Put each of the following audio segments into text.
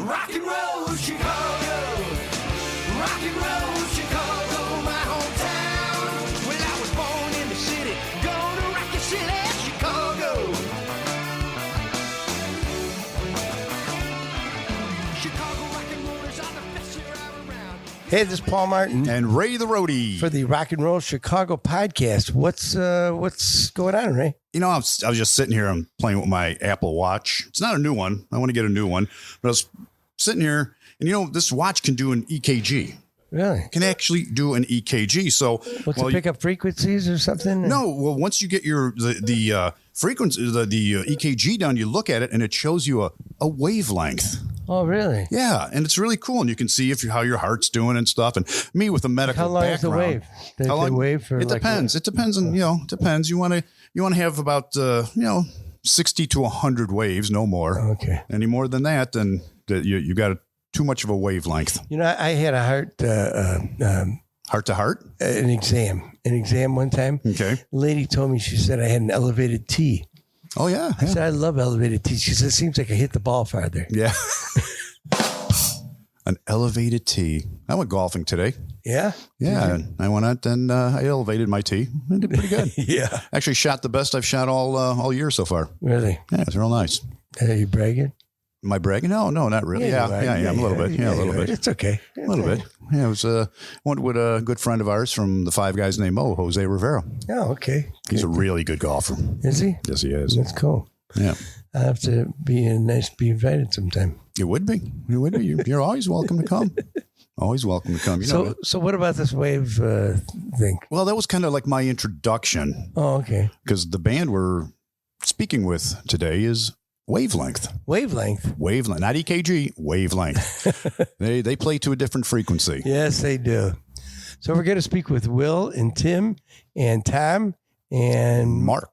Rock and roll Chicago, rock and roll Chicago, my hometown. Well, I was born in the city, gonna rock the city, Chicago. Chicago rock and rollers are the best year around. Hey, this is Paul Martin And Ray the Roadie. for the Rock and Roll Chicago podcast. What's going on, Ray? You know, I was just sitting here and playing with my Apple Watch. It's not a new one. I want to get a new one. But I was sitting here, and you know, this watch can do an EKG. Really? Can actually do an EKG. So, What's to pick up frequencies or something? No, well, once you get the frequency, the EKG down, you look at it, and it shows you a wavelength. Oh, really? Yeah, and it's really cool, and you can see how your heart's doing and stuff. And me with a medical How long is the background, wave? They wave for it depends. It depends on it depends. You want to have about 60 to 100 waves, no more. Okay. Any more than that, then you got too much of a wavelength. You know, I had a Heart to heart. an exam one time. Okay. Lady told me, she said I had an elevated T. Oh yeah. I said, I love elevated T. She said, it seems like I hit the ball farther. Yeah. An elevated tee. I went golfing today. Yeah? Yeah, and I went out and I elevated my tee. I did pretty good. Yeah. Actually, shot the best I've shot all year so far. Really? Yeah, it's real nice. Are you bragging? Am I bragging? No, not really. Yeah, I'm a little bit. Yeah, a little bit. It's okay. A little bit. Yeah, it was went with a good friend of ours from the Five Guys named Jose Rivera. Oh, okay. He's a really good golfer. Is he? Yes, he is. That's cool. Yeah. I have to be invited sometime. It would be. It would be. You're always welcome to come. Always welcome to come. You know. So what about this wave thing? Well, that was kind of like my introduction Oh, okay. because the band we're speaking with today is Wavelength. Wavelength. Wavelength, not EKG. Wavelength. They play to a different frequency. Yes, they do. So we're going to speak with Will and Tim and Tom and Mark.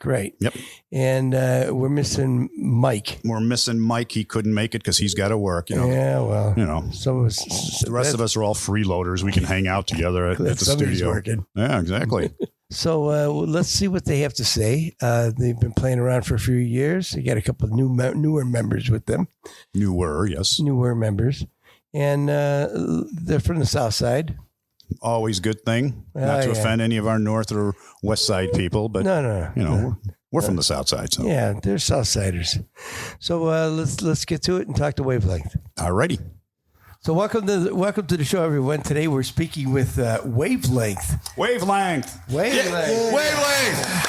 Right. Yep. And we're missing Mike. We're missing Mike. He couldn't make it because he's got to work. Yeah, well, Some of us, the rest of us are all freeloaders. We can hang out together at the studio. Working. Yeah, exactly. So let's see what they have to say. They've been playing around for a few years. They got a couple of newer members with them. Yes. Newer members. And they're from the South Side. Always good thing. Not to offend any of our North or West Side people, but no. We're from the South Side. So Yeah, they're Southsiders. So let's get to it and talk to Wavelength. alrighty. So welcome to the show, everyone. Today we're speaking with Wavelength. Wavelength. Wavelength. Wavelength.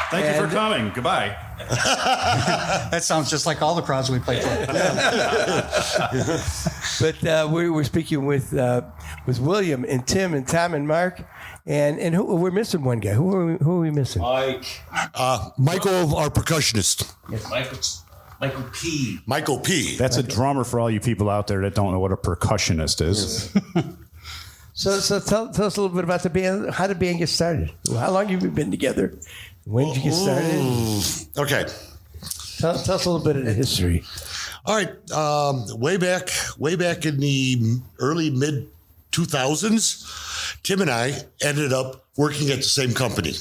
Thank you for coming. Goodbye. That sounds just like all the crowds we play for. But we're speaking with William and Tim and Tom and Mark, and who, we're missing one guy. Who are we missing? Mike. Michael, our percussionist. Yes, Michael P. Michael P. That's a drummer for all you people out there that don't know what a percussionist is. So tell us a little bit about the band. How did the band get started? How long have you been together? When did you get started? Okay. Tell us a little bit of the history. All right. Way back in the early mid 2000s, Tim and I ended up working at the same company.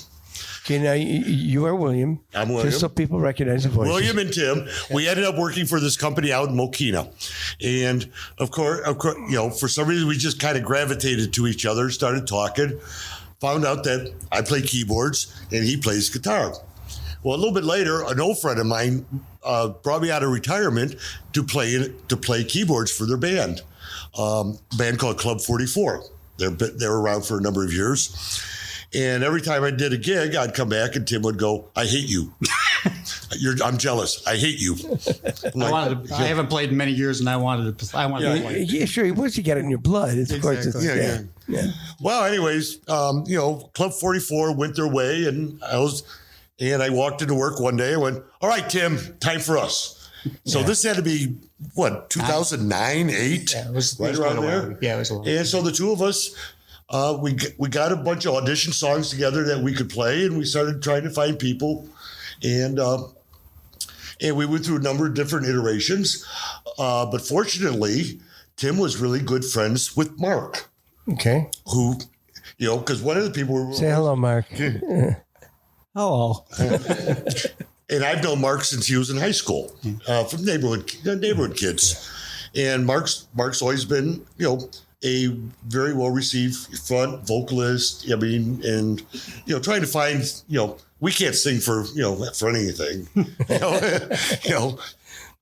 Okay, now you are William. I'm William. Just so people recognize the voice. William and Tim. We ended up working for this company out in Mokina, and of course, for some reason, we just kind of gravitated to each other, started talking. Found out that I play keyboards and he plays guitar. Well, a little bit later, an old friend of mine brought me out of retirement to play keyboards for their band, a band called Club 44. They were around for a number of years. And every time I did a gig, I'd come back and Tim would go, "I hate you. I'm jealous. I hate you." I haven't played in many years, and I wanted to play. Yeah, sure. Once you get it in your blood, of course. Exactly. Yeah. Well, anyways, Club 44 went their way, and I walked into work one day and went, "All right, Tim, time for us." So this had to be 2009, 8, Yeah, it was right around there. Yeah, it was a while. And so the two of us, we got a bunch of audition songs together that we could play, and we started trying to find people, and we went through a number of different iterations. But fortunately, Tim was really good friends with Mark. Okay. Who, because one of the people were... Say hello, Mark. Hello. and I've known Mark since he was in high school, from neighborhood kids. And Mark's always been, a very well received front vocalist. I mean, and trying to find, we can't sing for anything.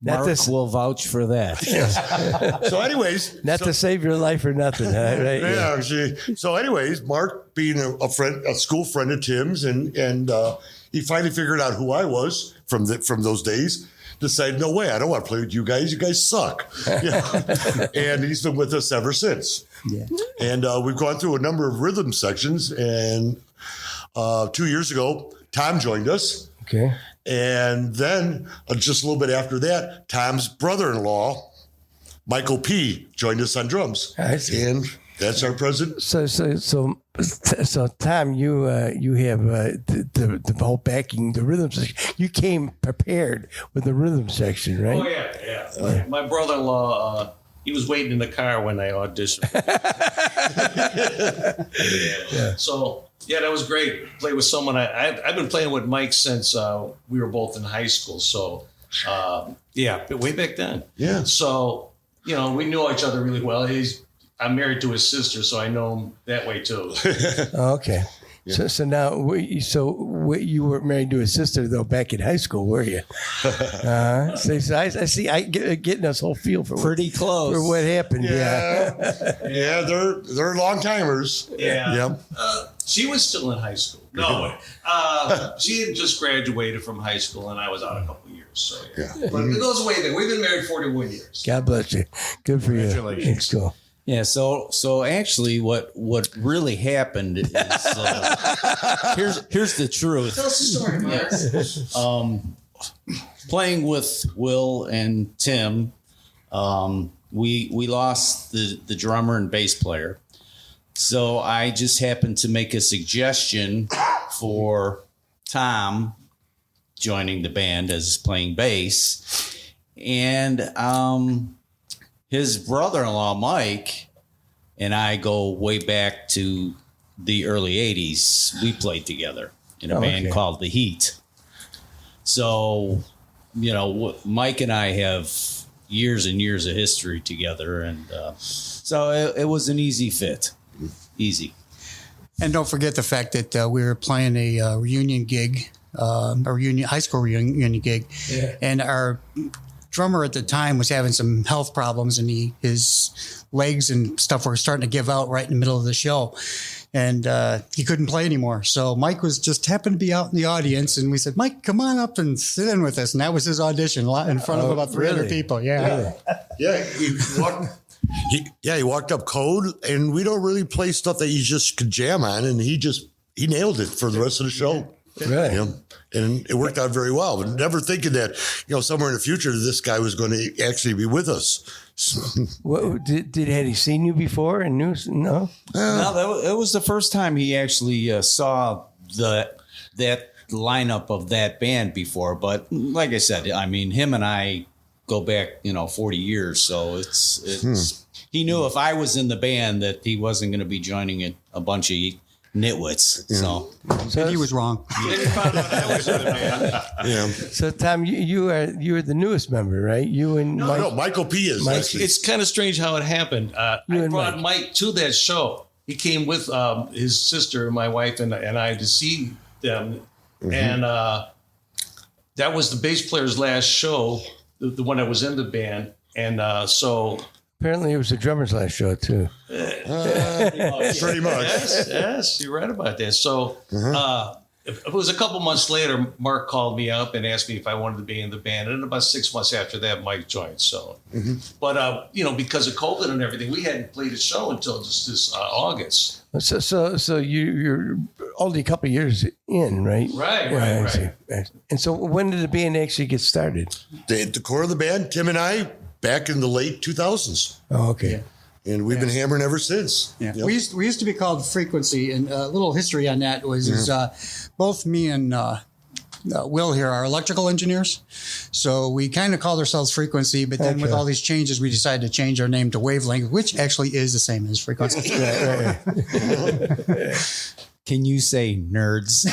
Not Mark to, will vouch for that. So, anyways, not to save your life or nothing, huh? Right? yeah. So, anyways, Mark being a school friend of Tim's, and he finally figured out who I was from those days. Decided, no way, I don't want to play with you guys. You guys suck. And he's been with us ever since. Yeah. And we've gone through a number of rhythm sections. And 2 years ago, Tom joined us. Okay. And then just a little bit after that, Tom's brother-in-law, Michael P., joined us on drums. I see. And that's our president. So Tom, you have the whole backing, the rhythm section. You came prepared with the rhythm section, right? Oh yeah. My brother-in-law, he was waiting in the car when I auditioned. Yeah. So that was great. Play with someone. I've been playing with Mike since we were both in high school. So way back then. Yeah. So we knew each other really well. I'm married to his sister, so I know him that way too. Okay. Yeah. So now, you were married to his sister though back in high school, were you? So I see. I getting us whole feel for Pretty close for what happened. Yeah, they're long timers. Yeah. Yep. She was still in high school. No, she had just graduated from high school, and I was out a couple of years. So but it goes way back. We've been married 41 years. God bless you. Good for you. Congratulations. Cool. Yeah, so actually, what really happened is here's the truth. Tell us the story, Mark. Playing with Will and Tim, we lost the drummer and bass player, so I just happened to make a suggestion for Tom joining the band as playing bass, and his brother-in-law, Mike, and I go way back to the early 80s. We played together in a band called The Heat. So, Mike and I have years and years of history together. And so it was an easy fit. Easy. And don't forget the fact that we were playing a reunion gig, high school reunion gig. Yeah. And our drummer at the time was having some health problems, and his legs and stuff were starting to give out right in the middle of the show, and he couldn't play anymore. So Mike was just happened to be out in the audience, and we said, "Mike, come on up and sit in with us." And that was his audition in front of about 300 people. Yeah. He walked up code, and we don't really play stuff that you just could jam on, and he nailed it for the rest of the show. Right. And it worked out very well. But never thinking that, somewhere in the future, this guy was going to actually be with us. Had he seen you before and knew? No? No, it was the first time he actually saw that lineup of that band before. But like I said, I mean, him and I go back, 40 years. So it's he knew if I was in the band that he wasn't going to be joining a bunch of nitwits. So he was wrong. So Tom, you are the newest member, right? You and Mike. No, Michael P. is. It's kind of strange how it happened. I brought Mike to that show. He came with his sister, my wife, and I to see them, and that was the bass player's last show, the one that was in the band, and so. Apparently, it was the drummer's last show too. Pretty much. Yes, you're right about that. So it was a couple months later, Mark called me up and asked me if I wanted to be in the band. And about 6 months after that, Mike joined. So, but because of COVID and everything, we hadn't played a show until just this August. So you're only a couple of years in, right? Right. And so when did the band actually get started? The core of the band, Tim and I, back in the late 2000s. Oh, okay. Yeah. And we've been hammering ever since. Yeah. We used to be called Frequency, and a little history on that was both me and Will here are electrical engineers. So we kind of called ourselves Frequency, but then with all these changes, we decided to change our name to Wavelength, which actually is the same as Frequency. Can you say nerds?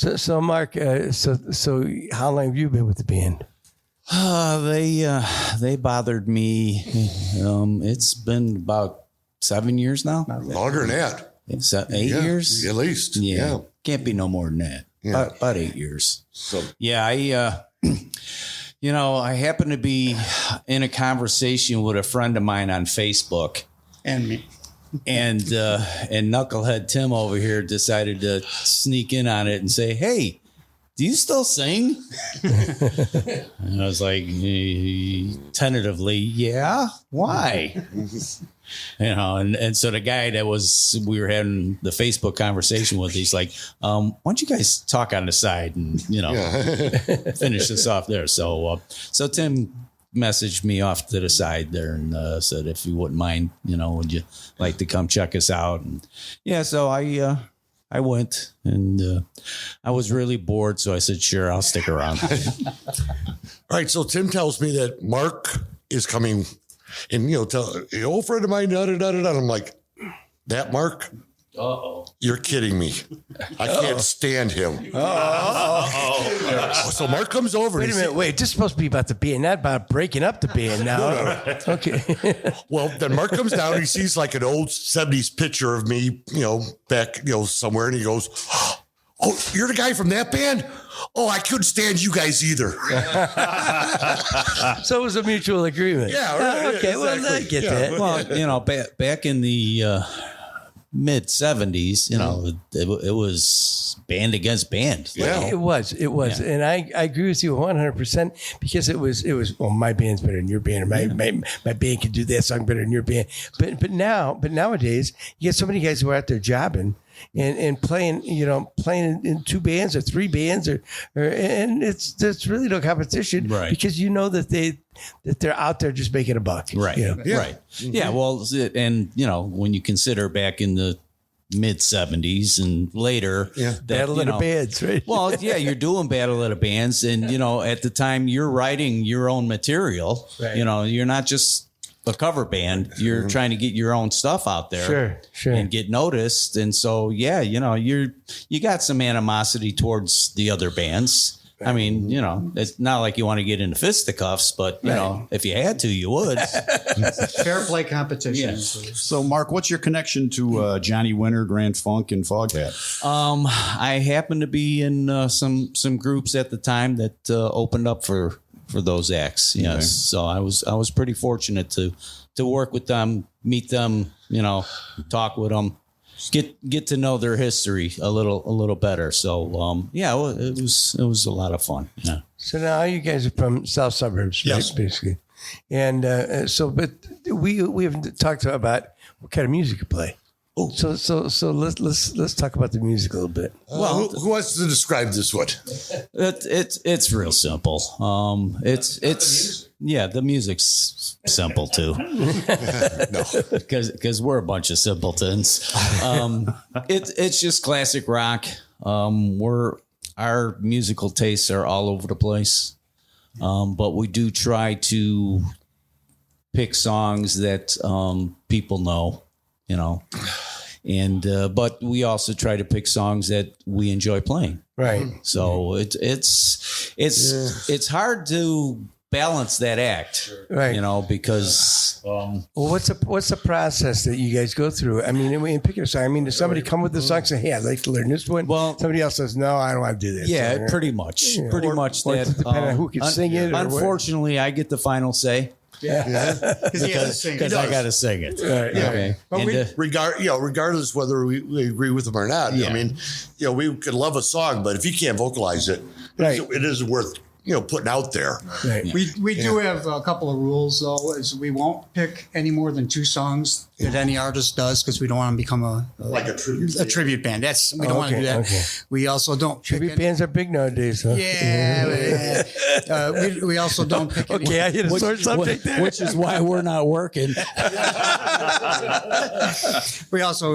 So Mark, so how long have you been with the band? They bothered me. It's been about 7 years now. Longer than that. It's 8 years At least. Yeah. Can't be no more than that. Yeah. About 8 years. So Yeah, I happened to be in a conversation with a friend of mine on Facebook, And me. and Knucklehead Tim over here decided to sneak in on it and say, "Hey, do you still sing?" And I was like, tentatively, "Yeah, why?" And so the guy that we were having the Facebook conversation with, he's like, "Why don't you guys talk on the side and finish this off there?" So Tim messaged me off to the side there and said, if you wouldn't mind, would you like to come check us out? And so I went, and I was really bored, so I said, "Sure, I'll stick around." all right. So Tim tells me that Mark is coming, and tell an old friend of mine. Da, da, da, da, da. I'm like, that Mark? Uh-oh. You're kidding me. I can't stand him. So Mark comes over. Wait a minute. Wait, this is supposed to be about the band, not about breaking up the band now. Okay. Well, then Mark comes down and he sees like an old 70s picture of me, back, somewhere. And he goes, "Oh, you're the guy from that band? Oh, I couldn't stand you guys either." So it was a mutual agreement. Yeah. Okay. Well, I get that. Well, back in the mid 70s, it was band against band. Yeah. It was, Yeah. and I agree with you 100% because it was. Well, my band's better than your band, or my band can do that song better than your band. But nowadays, you get so many guys who are out there jobbing and playing, playing in 2 bands or 3 bands, and there's really no competition, Right. Because that they're out there just making a buck, Right. Yeah. Right. Yeah. Well, and when you consider back in the mid 70s and later, Battle of the Bands, right? Well, yeah, you're doing Battle of the Bands, and at the time you're writing your own material. Right. You're not just a cover band. You're trying to get your own stuff out there, Sure. and get noticed. And so, you got some animosity towards the other bands. I mean, it's not like you want to get into fisticuffs, but if you had to, you would. Fair play competition. Yeah. So, Mark, what's your connection to Johnny Winter, Grand Funk, and Foghat? I happened to be in some groups at the time that opened up for those acts. Yes, Okay. so I was pretty fortunate to work with them, meet them, talk with them, get to know their history a little better. So it was a lot of fun. Yeah. So now you guys are from South Suburbs, right? Yes. Basically. And but we haven't talked about what kind of music you play. Oh, so let's talk about the music a little bit. Well, who wants to describe this one? It's real simple. The music's simple too. No. Because we're a bunch of simpletons. It's just classic rock. Our musical tastes are all over the place, but we do try to pick songs that people know, and but we also try to pick songs that we enjoy playing. Right. So it's hard to balance that act, Right. because Well, what's the process that you guys go through? I mean, in picking a song, I mean, does somebody come with the song and say, "Hey, I'd like to learn this one"? Well, somebody else says, "No, I don't want to do this." yeah, pretty much Or that. does it depend on who can sing it? Or what? Unfortunately, I get the final say because I got to sing it. Right. Okay. But And, regardless whether we agree with them or not, Yeah. I mean, we could love a song, but if you can't vocalize it, Right. it isn't worth putting out there. Right. We do have a couple of rules, though, is we won't pick any more than 2 songs that any artist does because we don't want to become a tribute band. We don't want to do that. Okay. We also don't pick Tribute any, bands are big nowadays, huh? we also don't pick any. Okay, I hit a sore subject there. which is why we're not working. We also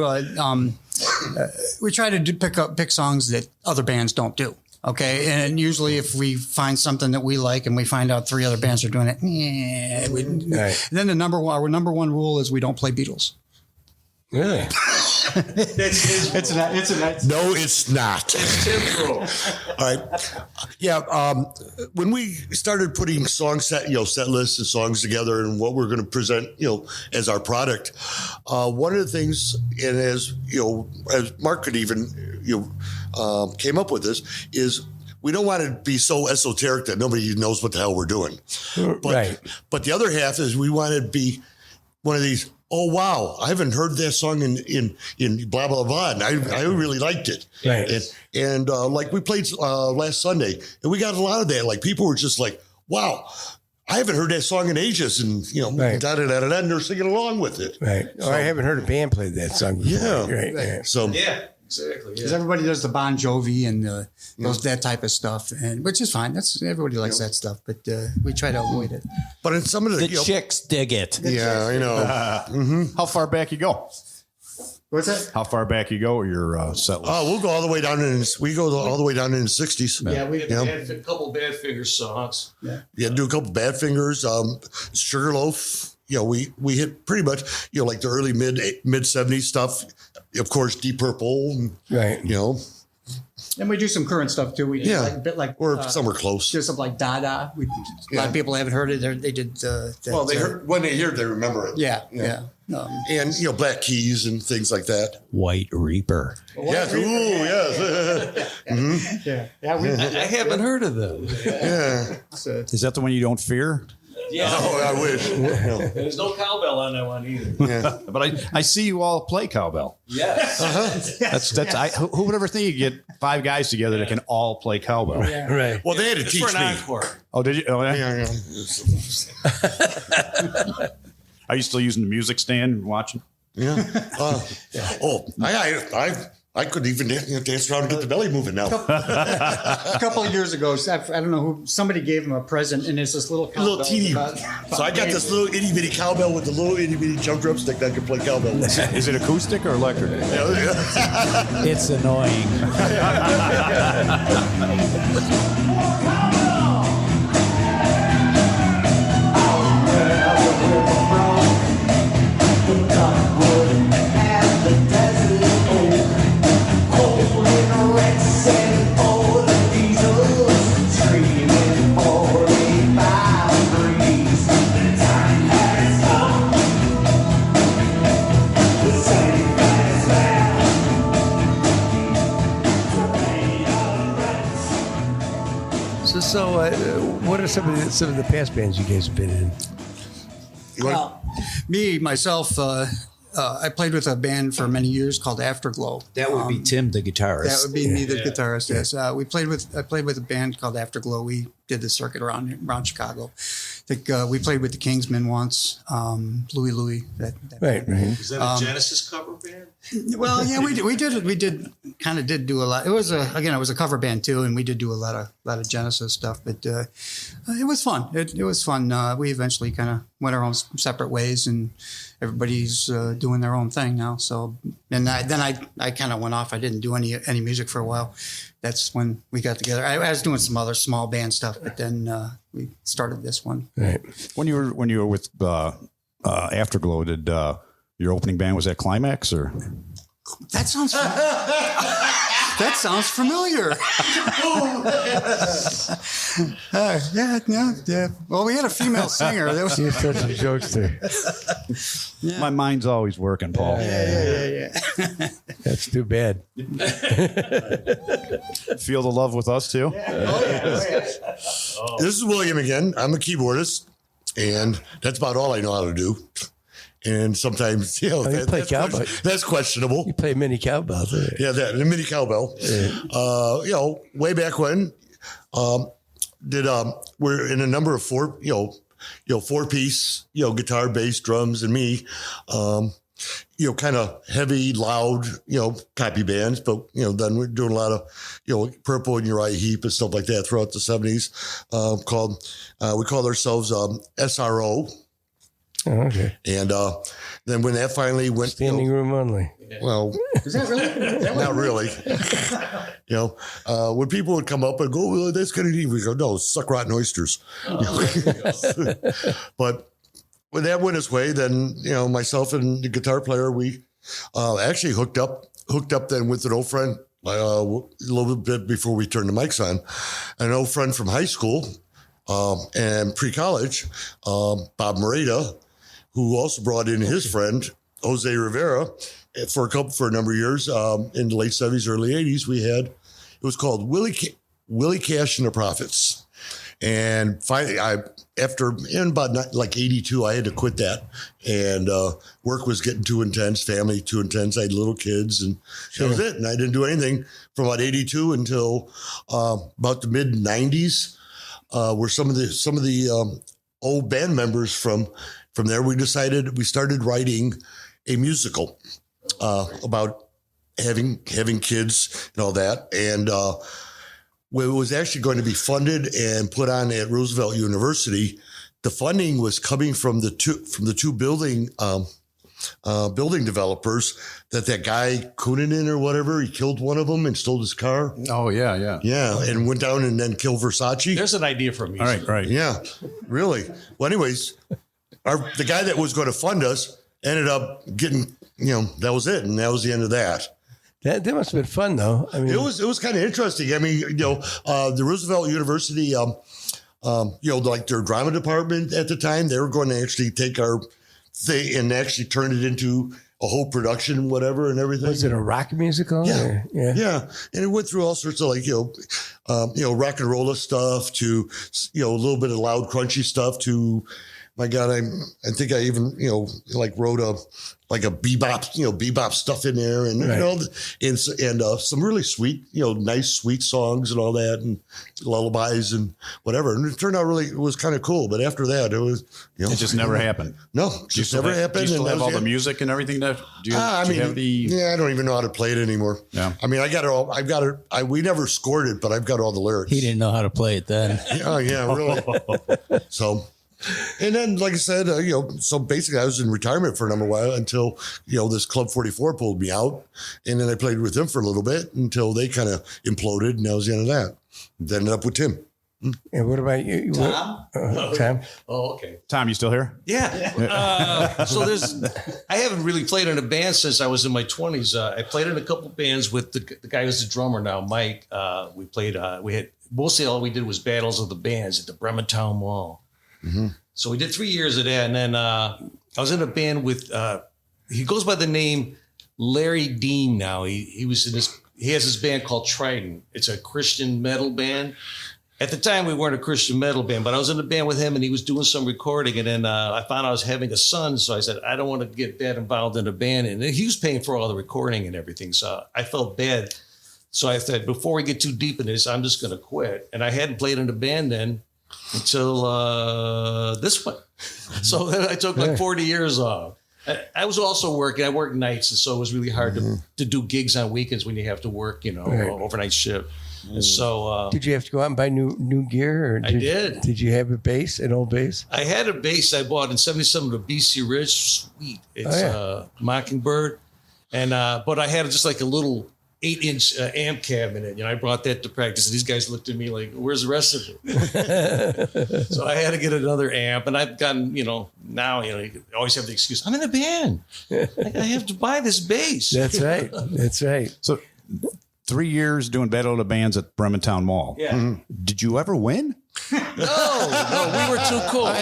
we try to pick songs that other bands don't do. Okay, and usually if we find something that we like and we find out 3 other bands are doing it, Right. then our number one rule is we don't play Beatles. Really? It's a nice. No, it's not. Tim's role. All right. Yeah. When we started putting set lists and songs together and what we're going to present, as our product, one of the things, and as Mark could even, came up with this, is we don't want to be so esoteric that nobody knows what the hell we're doing. Right. But the other half is we want to be one of these, oh, wow, I haven't heard that song in blah, blah, blah. And I really liked it. Right. And like we played last Sunday, and we got a lot of that. Like people were just like, wow, I haven't heard that song in ages. And, Right. da-da-da-da-da, and they're singing along with it. Right. So, I haven't heard a band play that song before. Yeah. Right. So, Yeah, exactly. Because Yeah. everybody does the Bon Jovi and that type of stuff, and which is fine. Everybody likes that stuff, but we try to avoid it. but in some of the, The chicks dig it. yeah, I know. How far back you go? What's that? How far back you go? Your set list. Oh, we'll go all the way down all the way down in the 60s. Yeah, We had a couple Badfinger songs. Yeah, do a couple Badfingers, Sugarloaf. We hit pretty much, like the early mid 70s stuff. Of course, Deep Purple. Right. And we do some current stuff too. We do Yeah. like a bit like Or somewhere close. do something like Dada. A lot of people haven't heard it. They did. Well, when they hear it, they remember it. Yeah. And Black Keys and things like that. White Reaper. Yes. Ooh, yes. Yeah. I haven't heard of them. Yeah. Is that the one you don't fear? Yeah. Oh, I wish. There's no cowbell on that one either. But I see you all play cowbell. Yes. Who would ever think you get 5 guys together that can all play cowbell? Right. Well, they had to It's teach for an me. encore. Oh, did you? Oh, yeah. Yeah. Are you still using the music stand and watching? Yeah. I couldn't even dance around and get the belly moving now. A couple of years ago, I don't know who. Somebody gave him a present, and it's this little Little cowbell teeny. So I got this little itty bitty cowbell with the little itty bitty jump drumstick that can play cowbell. Is it acoustic or electric? It's annoying. So, what are some of the past bands you guys have been in? Well, me myself, I played with a band for many years called Afterglow. That would be Tim, the guitarist. That would be me, the guitarist. Yes, I played with a band called Afterglow. We did the circuit around Chicago. I think we played with the Kingsmen once. Louie. That Right. Is that a Genesis cover band? Well, yeah, we did kind of do a lot. It was a cover band too, and we did do a lot of Genesis stuff. But it was fun. It was fun. We eventually kind of went our own separate ways, and everybody's doing their own thing now. So, and I kind of went off. I didn't do any music for a while. That's when we got together. I was doing some other small band stuff, but then we started this one. Right. When you were with Afterglow, did your opening band, was that Climax or? That sounds familiar. Yeah. Well, we had a female singer. That was You're such a jokester. My mind's always working, Paul. yeah. That's too bad. Feel the love with us too. This is William again. I'm a keyboardist, and that's about all I know how to do. And sometimes, you play cowbell. That's questionable. You play mini cowbell. Yeah, the mini cowbell. Way back when, we're in a number of four piece, guitar, bass, drums, and me. Kind of heavy, loud, copy bands, but then we're doing a lot of, Purple and Uriah Heep and stuff like that throughout the 70s. We called ourselves SRO. Oh, okay. And then when that finally went, Standing room only. well, Is that really? not really. When people would come up and go, well, that's kind of neat, we go, no, suck rotten oysters. But when that went its way, then myself and the guitar player, we Actually hooked up then with an old friend a little bit before we turned the mics on. An old friend from high school and pre-college, Bob Moreta, who also brought in his friend, Jose Rivera, for a number of years. In the late 70s, early 80s, it was called Willie Cash and the Prophets. And finally, in about like 82, I had to quit that. And work was getting too intense, family too intense. I had little kids, and that was it. And I didn't do anything from about 82 until about the mid 90s, where some of the old band members from there, we started writing a musical about having kids and all that. And it was actually going to be funded and put on at Roosevelt University. The funding was coming from the two building developers. That guy Kunin or whatever, he killed one of them and stole his car. Oh yeah. And went down and then killed Versace. There's an idea for me. Right. Yeah, really. Well, anyways, the guy that was going to fund us ended up getting, that was it, and that was the end of that. That must have been fun, though. I mean, it was kind of interesting. I mean, the Roosevelt University, like their drama department at the time, they were going to actually take our thing and actually turn it into a whole production and whatever and everything. Was it a rock musical? Yeah. And it went through all sorts of rock and roll stuff to, a little bit of loud, crunchy stuff to, my God, I think I even, wrote a bebop stuff in there and, and some really sweet, nice, sweet songs and all that and lullabies and whatever. And it turned out it was kind of cool. But after that, it was, it just never happened. No, just never happened. Do you still have all the music and everything that I don't even know how to play it anymore. Yeah. I mean, we never scored it, but I've got all the lyrics. He didn't know how to play it then. Oh yeah, really. So. And then, like I said, so basically I was in retirement for a number of while until, this Club 44 pulled me out. And then I played with them for a little bit until they kind of imploded. And that was the end of that. Then ended up with Tim. And what about you? Tom? Tom? Oh, okay. Tom, you still here? Yeah. So I haven't really played in a band since I was in my 20s. I played in a couple bands with the guy who's the drummer now, Mike. We played, mostly all we did was battles of the bands at the Bremen Town Mall. Mm-hmm. So we did 3 years of that. And then I was in a band with, he goes by the name Larry Dean now. He has his band called Trident. It's a Christian metal band. At the time, we weren't a Christian metal band, but I was in a band with him and he was doing some recording. And then I found I was having a son. So I said, I don't want to get that involved in a band. And he was paying for all the recording and everything. So I felt bad. So I said, before we get too deep in this, I'm just going to quit. And I hadn't played in a band then until this one. So then I took like 40 years off. I was also working. I worked nights, and so it was really hard to do gigs on weekends when you have to work, overnight shift. And so, did you have to go out and buy new gear? Or I did. Did you have an old bass? I had a bass I bought in '77 of BC Ridge. Sweet. It's Mockingbird, and but I had just like a little 8-inch amp cabinet. I brought that to practice. And these guys looked at me like, where's the rest of it? So I had to get another amp. And I've gotten, now, you always have the excuse, I'm in a band. I have to buy this bass. That's right. So 3 years doing Battle of the Bands at Bremen Town Mall. Yeah. Mm-hmm. Did you ever win? No, we were too cool.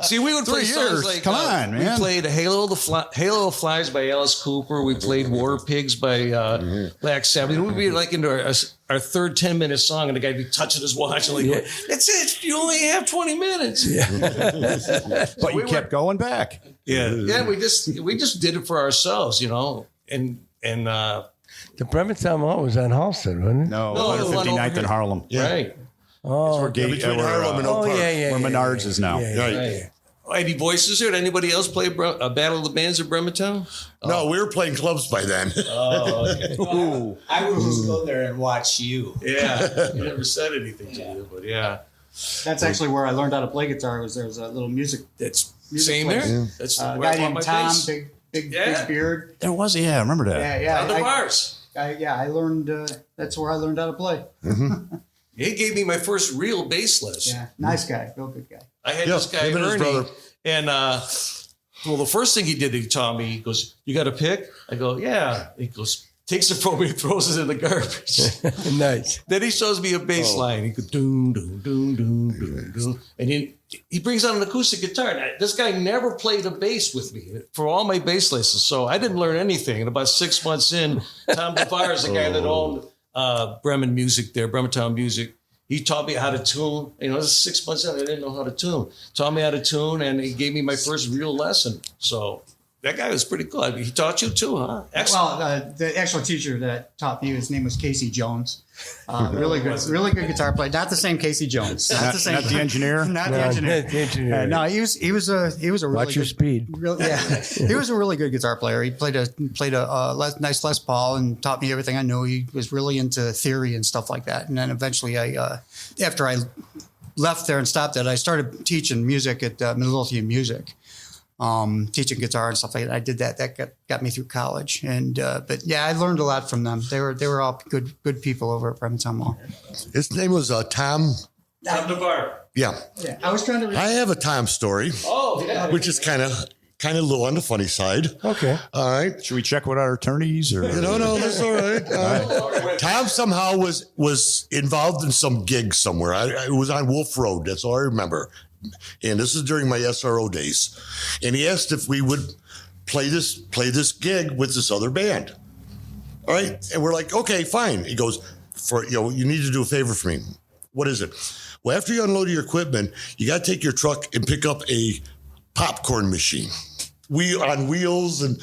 See, we would play 3 years. songs like, Come on, man. We played Halo of Flies by Alice Cooper. We played War Pigs by Black Sabbath. We'd be like into our third 10-minute song, and the guy'd be touching his watch and like, that's it. You only have 20 minutes. Yeah. But you kept going back. Yeah. We just did it for ourselves, and the Bremen Town Mall was on Halsted, wasn't it? No, 159th in Harlem. Yeah. Right. Oh, between Harlem and Oak Park. Where Menards is now. Right. Any voices here? Did anybody else play a Battle of the Bands at Bremerton? No, we were playing clubs by then. Oh, okay. Well, I would just go there and watch you. Yeah, you never said anything to you, but yeah. That's actually where I learned how to play guitar. There was a little music. That's music same place. there. That's A where I guy bought named my Tom, bass. big beard. There was, I remember that. Yeah. On the bars. I learned. That's where I learned how to play. He gave me my first real bass lesson. Yeah, nice guy, real good guy. I had this guy him and his Ernie, brother. and Well, the first thing he did, he taught me, he goes, "You got a pick?" I go, "Yeah." He goes, takes it from me, throws it in the garbage. Nice. Then he shows me a bass line. He goes, doom, doom, doom, doom, doom, doom. And he brings out an acoustic guitar. And this guy never played a bass with me for all my bass lessons. So I didn't learn anything. And about 6 months in, Tom DeVar is the guy that owned Bremen Music there, Bremertown Music. He taught me how to tune. You know, this is 6 months in, I didn't know how to tune. Taught me how to tune, and he gave me my first real lesson. So that guy was pretty cool. He taught you too, huh? Excellent. Well, the actual teacher that taught me, his name was Casey Jones. Really good guitar player. Not the same Casey Jones. Not the same. Not the engineer. Not the engineer. The engineer. No, he was a really Watch your good, speed. He was a really good guitar player. He played a nice Les Paul and taught me everything I knew. He was really into theory and stuff like that. And then eventually, after I left there and stopped it, I started teaching music at Midlothian Music. Teaching guitar and stuff like that. I did that. That got me through college. And but yeah, I learned a lot from them. They were all good people over at Bremerton Mall. His name was Tom. Tom DeVar. Yeah. Yeah, I was trying to. I have a Tom story. Oh, yeah. Which is kind of a little on the funny side. Okay. All right. Should we check with our attorneys or? No, that's all right. Tom somehow was involved in some gig somewhere. It was on Wolf Road. That's all I remember. And this is during my SRO days. And he asked if we would play this gig with this other band. All right. And we're like, okay, fine. He goes, you need to do a favor for me. What is it? Well, after you unload your equipment, you got to take your truck and pick up a popcorn machine. On wheels. And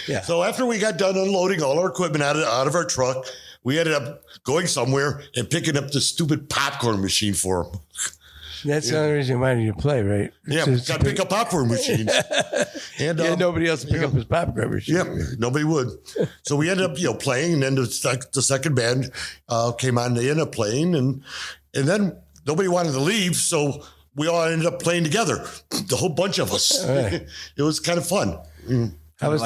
Yeah. So after we got done unloading all our equipment out of our truck, we ended up going somewhere and picking up the stupid popcorn machine for him. That's the only reason he wanted you to play, right? Yeah, got to pick up popcorn machines. And nobody else to pick up his popcorn machine. Yeah, nobody would. So we ended up, playing, and then the second band came on. They ended up playing, and then nobody wanted to leave, so we all ended up playing together, the whole bunch of us. Right. It was kind of fun. How was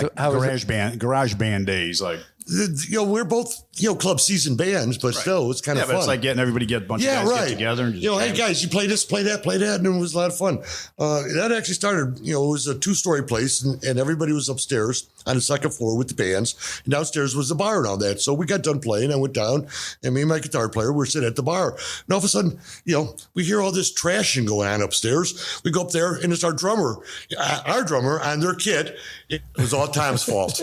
garage band days? Like, we're both, club season bands, but still, it's kind of fun. It's like getting everybody get a bunch of guys get together. And just hey guys, you play this, play that, and it was a lot of fun. That actually started, it was a 2-story place, and everybody was upstairs on the second floor with the bands, and downstairs was the bar and all that. So we got done playing, I went down, and me and my guitar player were sitting at the bar. And all of a sudden, we hear all this trashing going on upstairs. We go up there, and it's our drummer on their kit. It was all Tom's fault.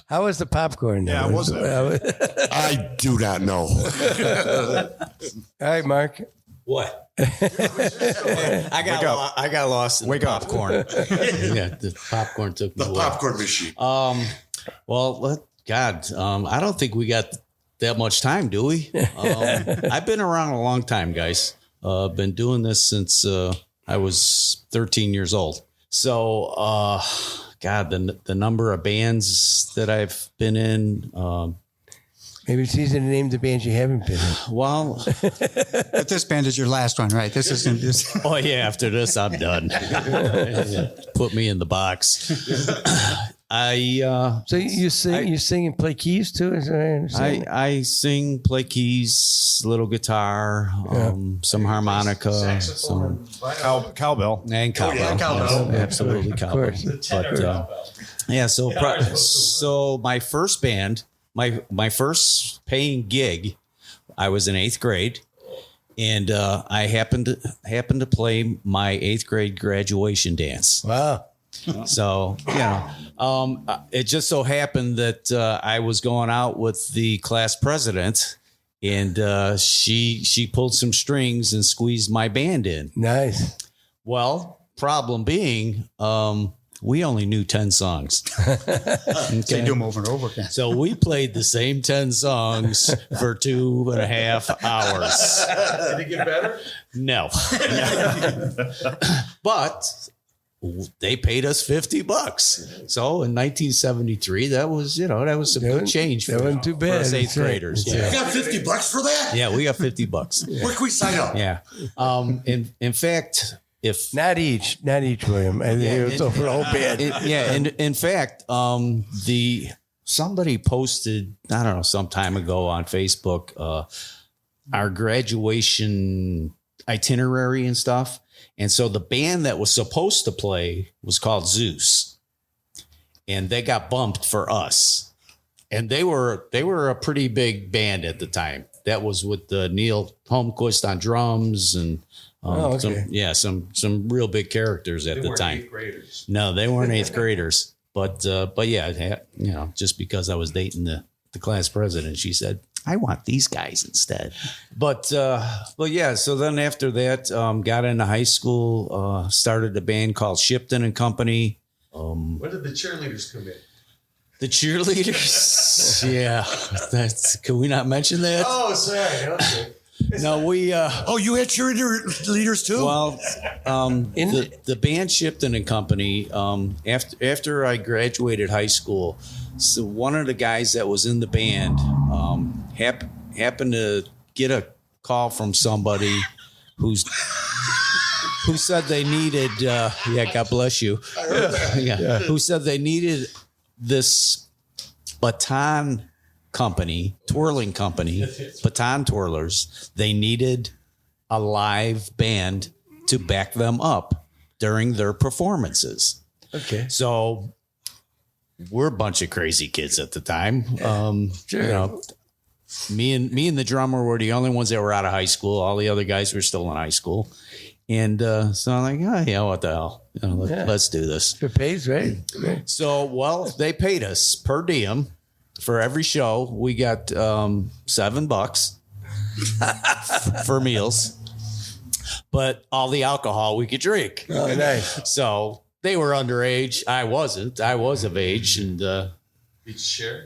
How was the popcorn? Yeah, was it? I do not know. All right, Mark. What? I got lost in the popcorn. Yeah, the popcorn took me. The popcorn machine. Well, I don't think we got that much time, do we? I've been around a long time, guys. Been doing this since I was 13 years old. So, the number of bands that I've been in. Maybe it's easy to name the bands you haven't been in. Well, But this band is your last one, right? This isn't this. oh yeah, after this I'm done. Put me in the box. So you sing and play keys too? Is that I understand? I sing, play keys, little guitar, some harmonica, some cowbell. and cowbell. yeah, cowbell. Yes, absolutely cowbell. But so my first band, my first paying gig, I was in 8th grade, and I happened to play my 8th grade graduation dance. Wow. So, it just so happened that I was going out with the class president, and she pulled some strings and squeezed my band in. Nice. Well, problem being, we only knew 10 songs. They do them over and over again. So we played the same 10 songs for 2.5 hours. Did it get better? No. But they paid us $50. So in 1973, that was some good change that wasn't too bad. For us 8th graders. You got $50 for that? Yeah, we got $50. Where can we sign up? Yeah. In fact, if not each, William. So for the whole band. in fact, somebody posted, I don't know, some time ago on Facebook, our graduation itinerary and stuff. And so the band that was supposed to play was called Zeus, and they got bumped for us. And they were a pretty big band at the time. That was with Neil Holmquist on drums and some real big characters at the time. Eighth graders. No, they weren't eighth graders. But yeah, you know, just because I was dating the class president, she said, I want these guys instead. But yeah, so then after that, got into high school, started a band called Shipton and Company. When did the cheerleaders come in? The cheerleaders? Yeah. Can we not mention that? Oh, sorry. Okay. No, we. You had cheerleaders too? Well, the band Shipton and Company, after I graduated high school, so one of the guys that was in the band happened to get a call from somebody who said they needed, God bless you. Who said they needed this baton company, twirling company, baton twirlers. They needed a live band to back them up during their performances. Okay. So we're a bunch of crazy kids at the time. Sure. You know, me and the drummer were the only ones that were out of high school. All the other guys were still in high school. And so I'm like, what the hell? You know, let's do this. It pays, right? So, well, they paid us per diem for every show. We got $7 for meals, but all the alcohol we could drink. Oh, nice. So they were underage. I wasn't. I was of age, and did you share?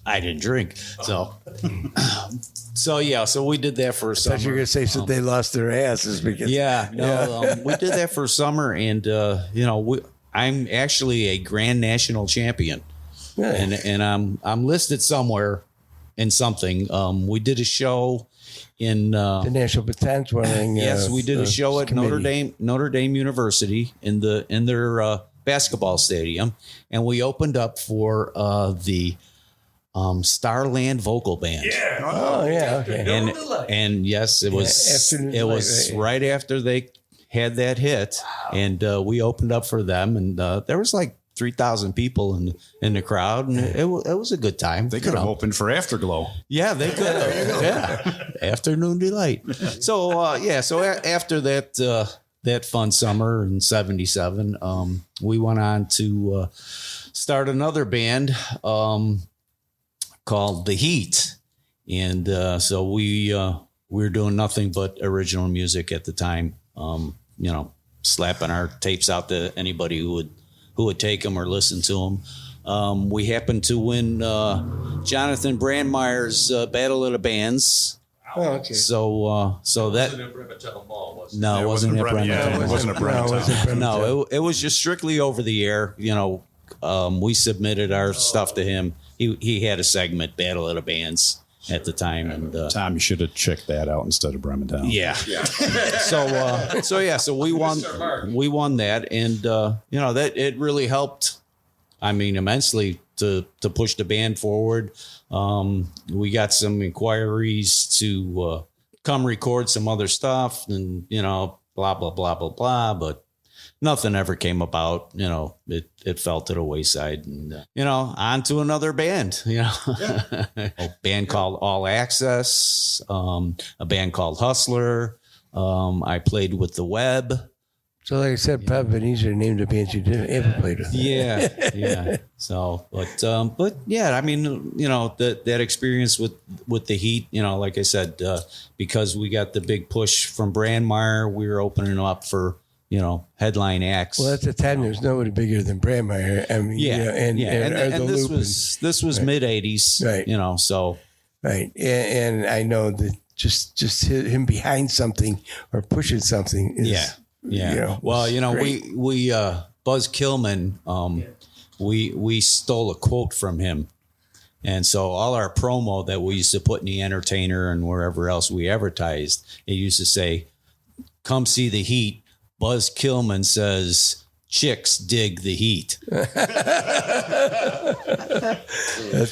I didn't drink. So so we did that for a summer. I thought you were going to say so they lost their asses because. We did that for a summer, and I'm actually a grand national champion. Nice. And I'm listed somewhere in something. We did a show in the National Baton Twirling. Yes, we did a show at committee. Notre Dame University in their basketball stadium, and we opened up for the Starland Vocal Band. Yeah. Oh yeah. Okay. And yes, it was right after they had that hit, and we opened up for them, and there was like 3,000 people in the crowd, and it was a good time. They could have opened for Afterglow. Yeah, they could have. Yeah, Afternoon Delight. So after that fun summer in '77, we went on to start another band called The Heat, and so we were doing nothing but original music at the time. Slapping our tapes out to anybody who would take them or listen to them. We happened to win Jonathan Brandmeier's Battle of the Bands. Oh, okay. So that It wasn't in Bremerton Mall, was it? no, it wasn't at Bremerton. It wasn't a Bremerton. No, it was just strictly over the air. We submitted our stuff to him. He had a segment, Battle of the Bands, at the time, and Tom, you should have checked that out instead of Bremerton. yeah. So we won that, and that it really helped. I mean, immensely to push the band forward. We got some inquiries to come record some other stuff, and blah blah blah blah blah, but nothing ever came about. It fell to the wayside, and on to another band. A band called All Access, a band called Hustler. I played with The Web. So, like I said, probably been easier to name the bands you didn't ever played with. Yeah. So, but yeah, I mean, that experience with the Heat, like I said, because we got the big push from Brandmeier, we were opening up for headline acts. Well, at the time, there was nobody bigger than Brandmeier. I mean, and this was mid '80s, right? So right, and I know that just him behind something or pushing something is. Yeah. Well, we Buzz Killman, we stole a quote from him. And so all our promo that we used to put in the Entertainer and wherever else we advertised, it used to say, "Come see the Heat. Buzz Killman says chicks dig the heat." That's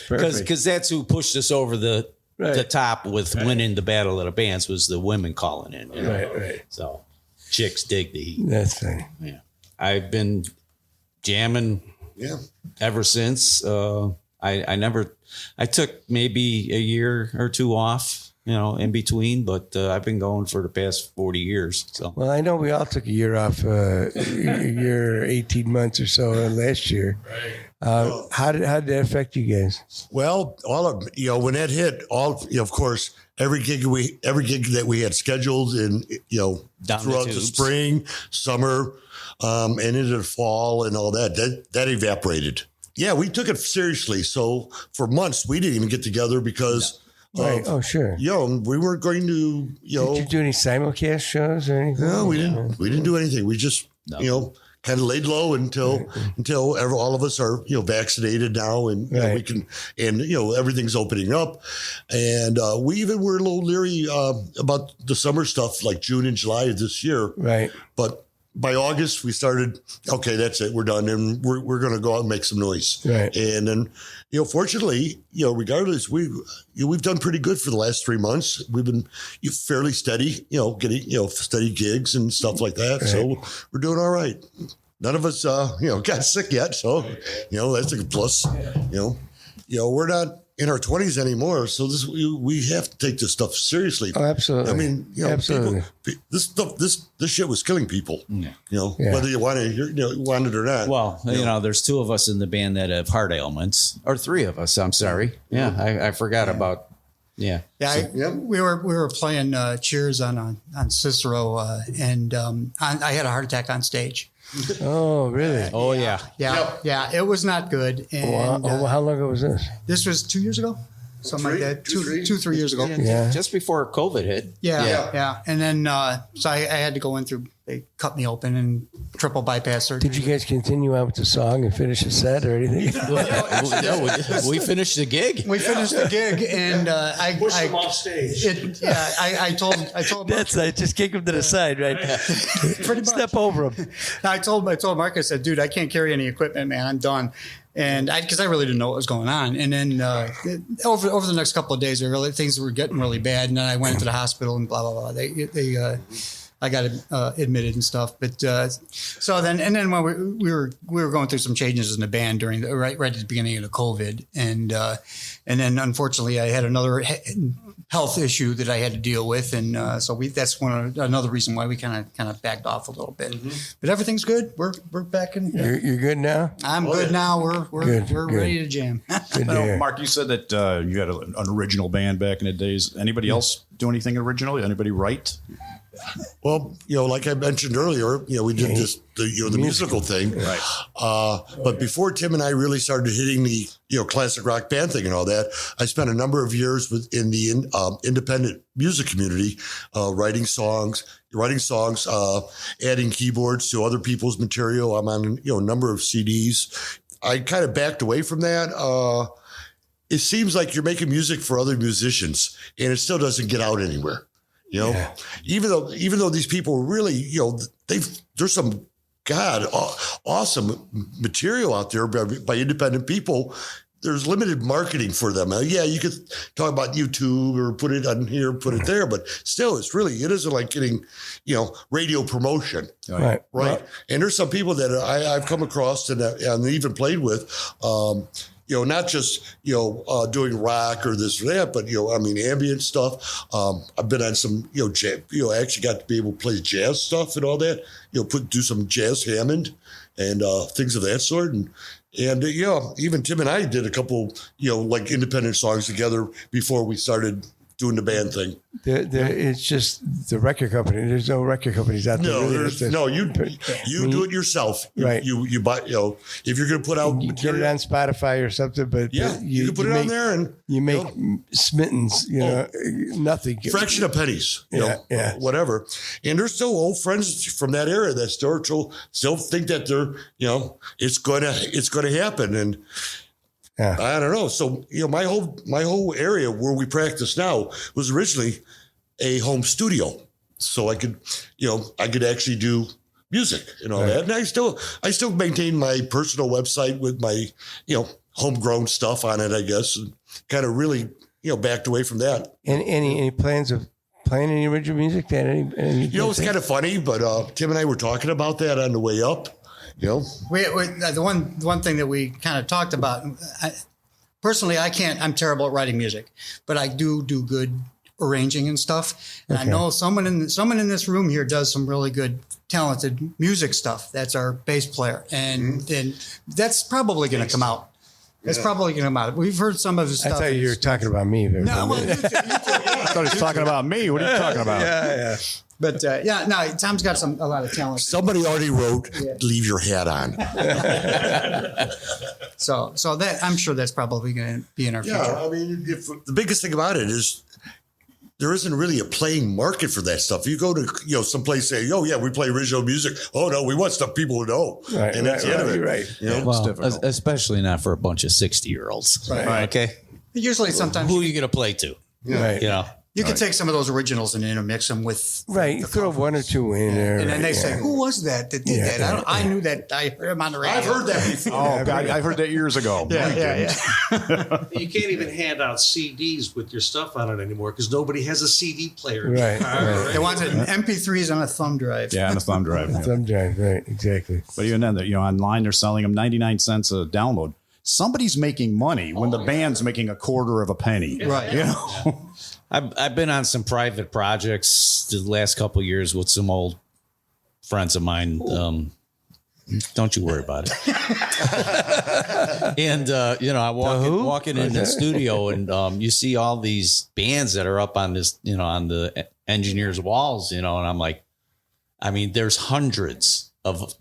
perfect. Because that's who pushed us over the the top with winning the Battle of the Bands was the women calling in. You know? Right. So chicks dig the heat. That's funny. Yeah. I've been jamming ever since. I took maybe a year or two off, in between, but I've been going for the past 40 years. So, well, I know we all took a year off, a year, 18 months or so last year. Right. How did that affect you guys? Well, all of when that hit, of course, every gig that we had scheduled and throughout the spring, summer, and into the fall and all that evaporated. Yeah, we took it seriously. So for months we didn't even get together because. Right. Oh, sure. We weren't going to. Did you do any simulcast shows or anything? No, we didn't. We didn't do anything. We just kind of laid low until all of us are vaccinated now, and we can, and everything's opening up, and we even were a little leery about the summer stuff like June and July of this year. Right. But by August we started. Okay, that's it. We're done, and we're going to go out and make some noise. Right. And then fortunately, regardless, we've done pretty good for the last 3 months. We've been fairly steady, getting steady gigs and stuff like that. Right. So we're doing all right. None of us, got sick yet. So, that's a plus. We're not in our 20s anymore, so we have to take this stuff seriously. Oh, absolutely. I mean, absolutely. This shit was killing people. Whether you want it or not. Well, there's two of us in the band that have heart ailments, or three of us. I'm sorry. Yeah, I forgot about. Yeah. Yeah. We were playing Cheers on Cicero, and I had a heart attack on stage. Oh, really? Oh, yeah. Yeah. It was not good. And how long ago was this? This was 2 years ago, something like that. 3 years ago. Yeah. Just before COVID hit. Yeah. And then so I had to go in through. They cut me open and triple bypass surgery. Did you guys continue on with the song and finish the set or anything? We finished the gig. We finished the gig, and I pushed them off stage. I told. That's right. Just kick him to the side, right? Pretty much. Step over him. I told Mark. I said, "Dude, I can't carry any equipment, man. I'm done." And because I really didn't know what was going on. And then over the next couple of days, things were getting really bad. And then I went into the hospital and blah blah blah. I got admitted and stuff, but so then when we were going through some changes in the band during right at the beginning of the COVID, and then unfortunately I had another health issue that I had to deal with, and so that's another reason why we kind of backed off a little bit. Mm-hmm. But everything's good. We're back in. You're good now. I'm good now. We're good. Ready to jam. Mark, you said that you had an original band back in the days. Anybody else do anything originally? Anybody write? Well, like I mentioned earlier, we did the musical thing. Right. But before Tim and I really started hitting the, classic rock band thing and all that, I spent a number of years in the independent music community, writing songs, adding keyboards to other people's material. I'm on, a number of CDs. I kind of backed away from that. It seems like you're making music for other musicians and it still doesn't get out anywhere. Even though these people really, there's some awesome material out there by independent people. There's limited marketing for them. You could talk about YouTube or put it on here, put it there, but still, it isn't like getting, radio promotion. Right. And there's some people that I've come across and even played with, not just, doing rock or this or that, but, ambient stuff. I've been on some, I actually got to be able to play jazz stuff and all that, do some jazz Hammond and things of that sort. And even Tim and I did a couple, like independent songs together before we started doing the band thing. It's just the record company. There's no record companies out there. You do it yourself. Right. You buy, if you're going to put out you get it on Spotify or something, but you can put it on there and you make smittens, nothing. Fraction of pennies, whatever. And there's still old friends from that era that still think that they're, it's going to happen. And, I don't know. So, my whole area where we practice now was originally a home studio. So I could actually do music and all that. And I still maintain my personal website with my, homegrown stuff on it, I guess, and kind of really, backed away from that. And any plans of playing any original music? That It's kind of funny, but Tim and I were talking about that on the way up. The one thing that we kind of talked about. Personally, I'm terrible at writing music, but I do good arranging and stuff. And I know someone in this room here does some really good, talented music stuff. That's our bass player, and that's probably going to come out. It's probably going to come out. We've heard some of his stuff. I thought you were talking about me. No, well, I thought he was talking about me. What are you talking about? Yeah. But Tom's got a lot of talent. Somebody already wrote, "Leave your hat on." So that I'm sure that's probably going to be in our future. Yeah, I mean, if the biggest thing about it is there isn't really a playing market for that stuff. You go to someplace, say, "Oh yeah, we play original music." Oh no, we want stuff people would know, and that's the end of it. Right. Well, especially not for a bunch of 60-year-olds. Right. Okay. Usually, sometimes Who are you going to play to? Right. you can take some of those originals and intermix them with You throw one or two in there, and then they say, "Who was that did that?" I knew that. I heard him on the radio. I've heard that before. Oh, God, I heard that years ago. Yeah. You can't even hand out CDs with your stuff on it anymore because nobody has a CD player. Right. They want MP3s on a thumb drive. Yeah, on a thumb drive. Thumb drive, right? Exactly. But even then, online they're selling them 99 cents a download. Somebody's making money when the band's making a quarter of a penny. Right. I've been on some private projects the last couple of years with some old friends of mine. Don't you worry about it. And I walking in the studio, and you see all these bands that are up on this, on the engineers' walls, and I'm like, I mean, there's hundreds of,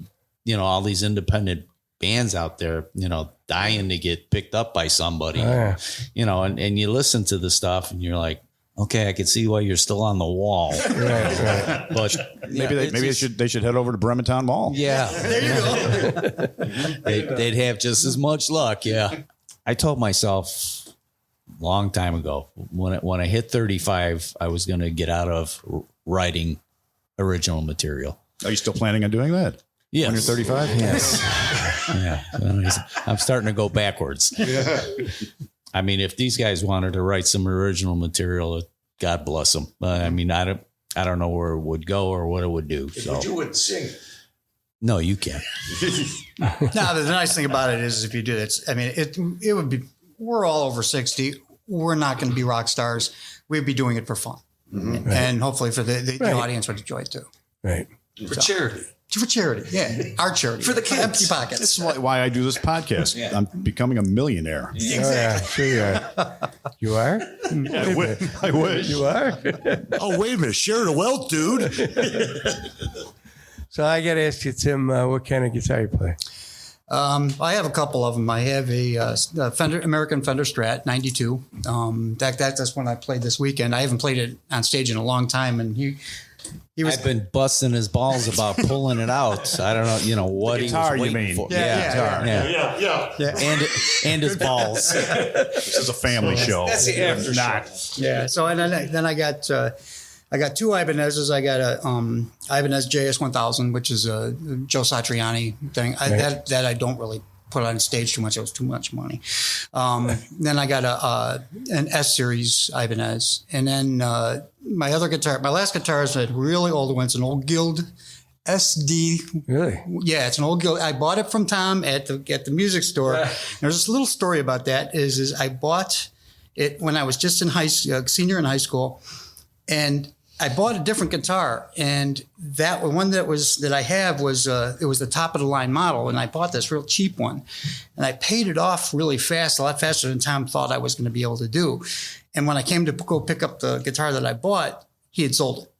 all these independent bands out there, dying to get picked up by somebody, and you listen to the stuff and you're like, okay, I can see why you're still on the wall. Right. But Maybe they should head over to Bremerton Mall. yeah, there you go. They'd have just as much luck. Yeah. I told myself a long time ago, when I hit 35, I was going to get out of writing original material. Are you still planning on doing that? Yes. When you're 35? Yes. Yeah. I'm starting to go backwards. I mean, if these guys wanted to write some original material, God bless them. I mean, I don't know where it would go or what it would do. So You wouldn't sing. no, you can't. Now, the nice thing about it is if you do it, it would be, we're all over 60. We're not going to be rock stars. We'd be doing it for fun. Mm-hmm. And hopefully for the audience would enjoy it too. Right. For charity. For charity. Yeah. Our charity. For the kids. Empty pockets. That's why I do this podcast. Yeah. I'm becoming a millionaire. Exactly. Sure you are. You are? I wish. You are? Oh, wait a minute. Share the wealth, dude. So I got to ask you, Tim, what kind of guitar you play? I have a couple of them. I have a American Fender Strat 92. That's one I played this weekend. I haven't played it on stage in a long time, and he was. I've been busting his balls about pulling it out. I don't know, what he was waiting for. Yeah. And his balls. This is a family show. That's the after shot. Yeah. So and then I got two Ibanez's. I got a Ibanez JS 1000, which is a Joe Satriani thing. That I don't really put on stage too much. It was too much money. Then I got an S series Ibanez, and then my last guitar is a really old one. It's an old Guild SD. Really? Yeah, it's an old Guild. I bought it from Tom at the music store. There's this little story about that. Is I bought it when I was just in senior in high school, and I bought a different guitar, and that one that I have was it was the top of the line model, and I bought this real cheap one, and I paid it off really fast, a lot faster than Tom thought I was going to be able to do. And when I came to go pick up the guitar that I bought, he had sold it.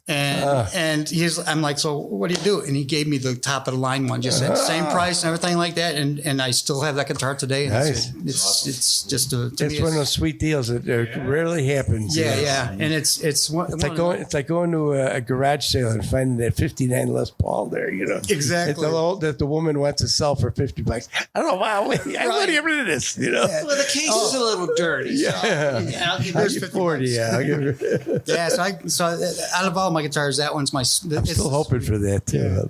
And I'm like, so what do you do? And he gave me the top of the line one, just at the same price and everything like that. And I still have that guitar today. And nice. It's just it's one of those sweet deals that rarely happens. Yeah. And it's like going to a garage sale and finding that 59 Les Paul there, Exactly. That the woman wants to sell for $50. I don't know why. I want to get rid of this, Well, the case is a little dirty. Yeah. I'll give I'll you give 40. Yeah. I'll give her. Yeah. So out of all my guitars, that one's I'm still hoping for that too.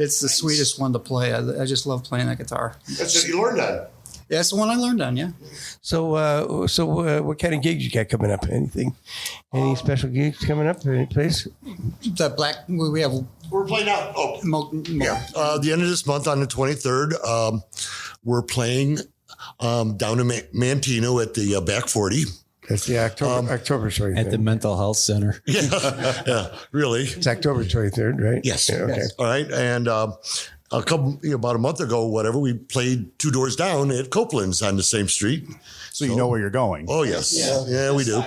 It's the sweetest one to play. I just love playing that guitar. That's what you learned on. That's the one I learned on. Yeah. So, what kind of gigs you got coming up? Anything? Any special gigs coming up? Any place? The black. We have. We're playing out. The end of this month on the 23rd, we're playing down in Mantino at the Back 40. That's the October 23rd. At the Mental Health Center. Yeah, really. It's October 23rd, right? Yes. Yeah, okay. All right. And about a month ago, whatever, we played 2 doors down at Copeland's on the same street. So you know where you're going. Oh, yes. Yeah, we do.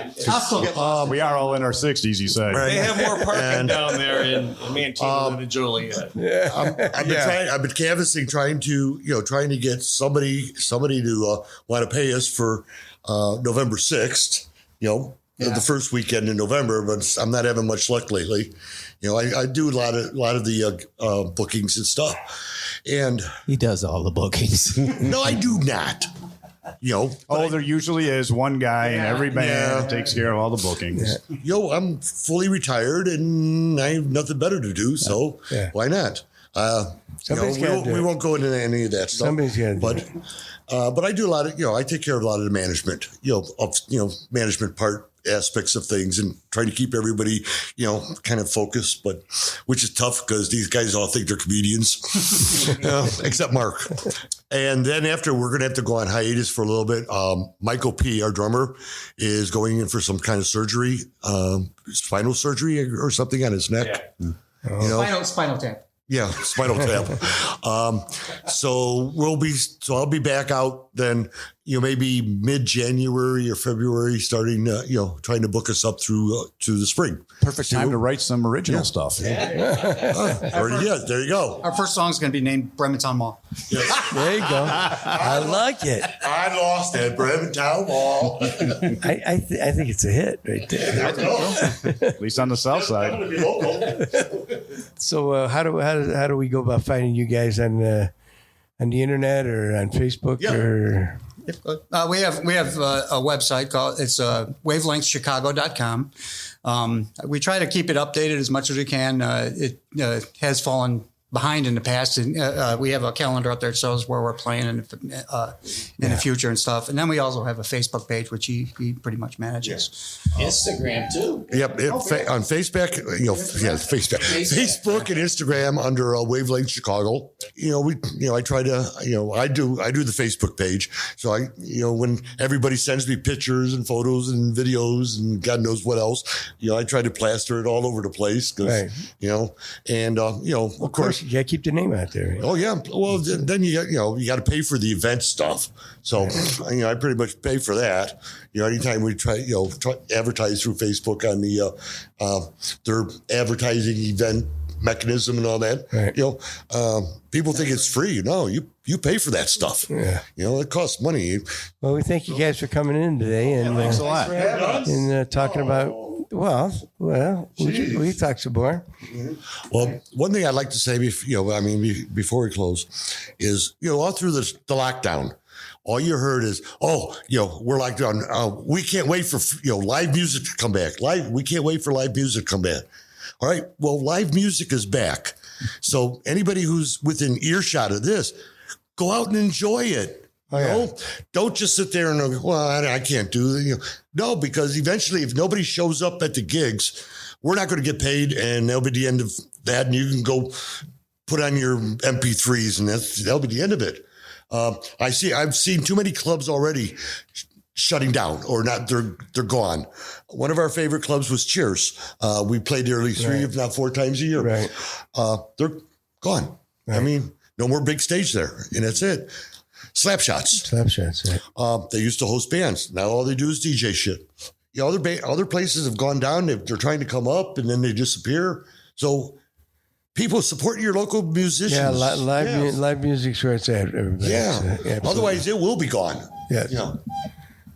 We are all in our 60s, you say. They have more parking down there in Mantino than in Joliet. I've been canvassing, trying to get somebody to want to pay us for November 6th, the first weekend in November, but I'm not having much luck lately. I do a lot of the bookings and stuff. And He does all the bookings. no, I do not. There usually is one guy in every band who takes care of all the bookings. I'm fully retired and I have nothing better to do, so why not? We won't go into any of that stuff. Somebody's got to do it. But I do a lot of, I take care of a lot of the management, management part aspects of things and trying to keep everybody, kind of focused, but which is tough because these guys all think they're comedians, except Mark. And then after, we're going to have to go on hiatus for a little bit. Michael P., our drummer, is going in for some kind of surgery, spinal surgery or something on his neck. Spinal tap. Yeah, spinal tap. So I'll be back out then, maybe mid-January or February, starting, trying to book us up through to the spring. Perfect time to write some original stuff. There you go. Our first song is going to be named Bremerton Mall. Yes. There you go. I like it. I lost at Bremerton Mall. I think it's a hit right there. At least on the south side. I'm going to be local. So how do we go about finding you guys on the internet or on Facebook or? We have a website called wavelengthchicago.com. We try to keep it updated as much as we can. It has fallen behind in the past, and we have a calendar up there that shows where we're playing in the future and stuff. And then we also have a Facebook page, which he pretty much manages. Instagram too. Yep. On Facebook, Facebook and Instagram under Wavelength Chicago. I try to, I do the Facebook page. So when everybody sends me pictures and photos and videos and God knows what else, I try to plaster it all over the place. Right. Of course, you got to keep the name out there. Oh yeah. Well, then you got to pay for the event stuff. So, I pretty much pay for that. Anytime we try advertise through Facebook on the their advertising event mechanism and all that. Right. People think it's free. No, you pay for that stuff. Yeah. It costs money. Well, we thank you guys for coming in today and thanks a lot. And talking about. Well, we talked some more. Well, one thing I'd like to say, before we close, is all through the lockdown, all you heard is, we're locked down. We can't wait for live music to come back. We can't wait for live music to come back. All right. Well, live music is back. So anybody who's within earshot of this, go out and enjoy it. Don't just sit there and go, I can't do it. No, because eventually, if nobody shows up at the gigs, we're not going to get paid, and that'll be the end of that. And you can go put on your MP3s, and that'll be the end of it. I've seen too many clubs already shutting down or not. They're gone. One of our favorite clubs was Cheers. We played there at least 3, if not 4 times a year. Right. They're gone. Right. No more big stage there, and that's it. Slapshots. Right. They used to host bands. Now all they do is DJ shit. Other places have gone down. They're trying to come up and then they disappear. So people support your local musicians. Yeah, live music's where it's at. Yeah. Otherwise, it will be gone. Yes.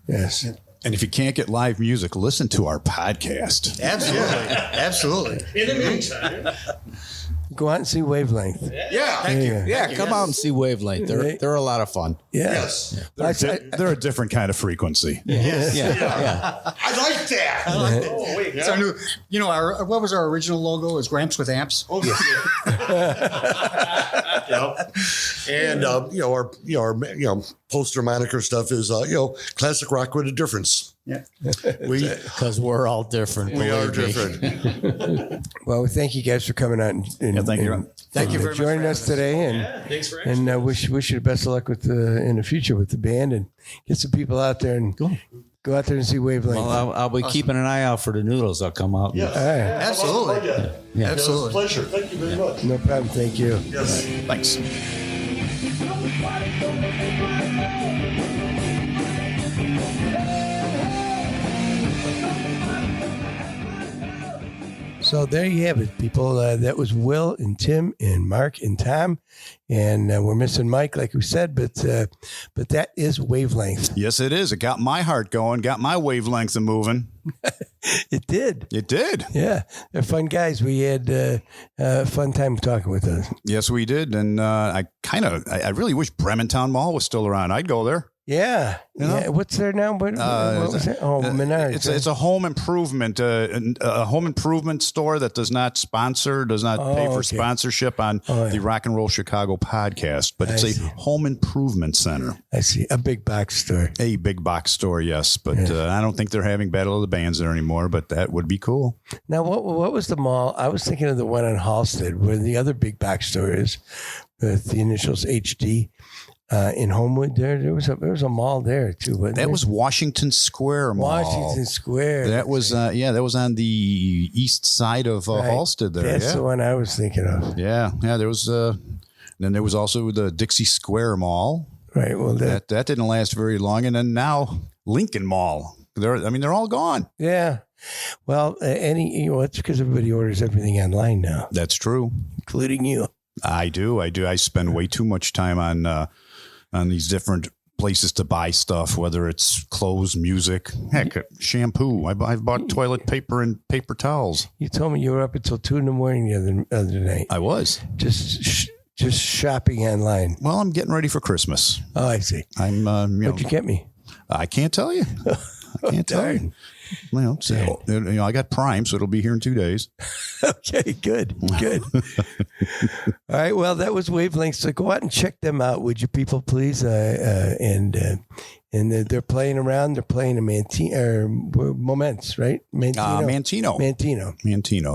Yes. And if you can't get live music, listen to our podcast. Absolutely. In the meantime, go out and see Wavelength. Yeah. Thank you. Yeah, come out and see Wavelength. They're a lot of fun. Yes. They're a different kind of frequency. Yeah. I like that. oh wait, It's our new, what was our original logo? It was Gramps with amps. Oh, yeah. And our poster moniker stuff is classic rock with a difference. Yeah. Because we're all different. We are believe me. different. Well, thank you guys for coming out and thank you. Thank you very much joining for us having today, Thanks for and wish you the best of luck with in the future with the band, and get some people out there and go out there and see Wavelength. Well, I'll be keeping an eye out for the noodles. I'll come out. Yes. All right. Absolutely. Yeah. It's a pleasure. Thank you very much. No problem. Thank you. Yes. Thanks. So there you have it, people. That was Will and Tim and Mark and Tom, and we're missing Mike, like we said, but that is Wavelength. Yes, it is. It got my heart going, got my wavelength moving. It did. It did. Yeah, they're fun guys. We had a fun time talking with them. Yes, we did. And I really wish Brementown Mall was still around. I'd go there. Yeah. Yeah. What's there now? What was it? Oh, Menards. It's a home improvement, a home improvement store that does not pay for sponsorship on the Rock and Roll Chicago podcast, but it's a home improvement center. I see. A big box store. A big box store, yes. But I don't think they're having Battle of the Bands there anymore, but that would be cool. Now, what was the mall? I was thinking of the one on Halstead where the other big box store is with the initials HD. In Homewood, there was a mall there too. That was Washington Square Mall. Washington Square. That was that was on the east side of Halstead. There, that's the one I was thinking of. Yeah. There was. Then there was also the Dixie Square Mall. Right. Well, that didn't last very long, and then now Lincoln Mall. They're all gone. Yeah. Well, it's because everybody orders everything online now. That's true, including you. I do. I spend way too much time on these different places to buy stuff, whether it's clothes, music, heck, shampoo. I've bought toilet paper and paper towels. You told me you were up until 2 a.m. the other night. I was just shopping online. Well, I'm getting ready for Christmas. Oh, I see. I'm. What'd you get me? I can't tell you. I can't tell you. Well, so, I got Prime, so it'll be here in 2 days. Okay, good. All right, well, that was Wavelength. So go out and check them out, would you, people, please? And they're playing around. They're playing a Moments, right? Mantino.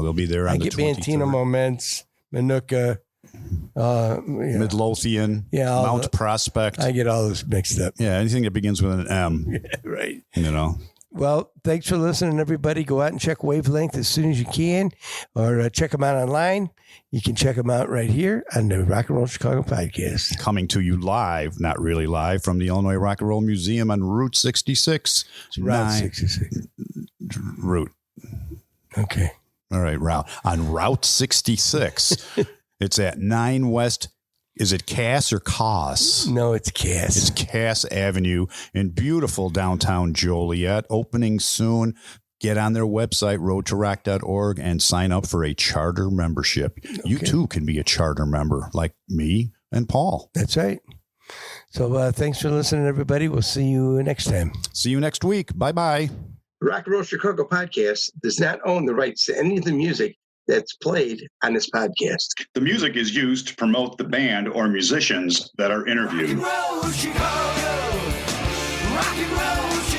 They'll be there on the 23rd. Mantino, Moments, Manuka. Midlothian, Mount Prospect. I get all those mixed up. Yeah, anything that begins with an M. Yeah, right. Well, thanks for listening, everybody. Go out and check Wavelength as soon as you can, or check them out online. You can check them out right here on the Rock and Roll Chicago podcast. Coming to you live, not really live, from the Illinois Rock and Roll Museum on Route 66. Route 66. Route. Okay. All right, on Route 66. It's at 9 West. Is it Cass or Cass? No, it's Cass. It's Cass Avenue in beautiful downtown Joliet. Opening soon. Get on their website, roadtorock.org, and sign up for a charter membership. Okay. You too can be a charter member like me and Paul. That's right. So thanks for listening, everybody. We'll see you next time. See you next week. Bye-bye. Rock and Roll Chicago podcast does not own the rights to any of the music that's played on this podcast. The music is used to promote the band or musicians that are interviewed. Rock and roll Chicago. Rock and roll Chicago.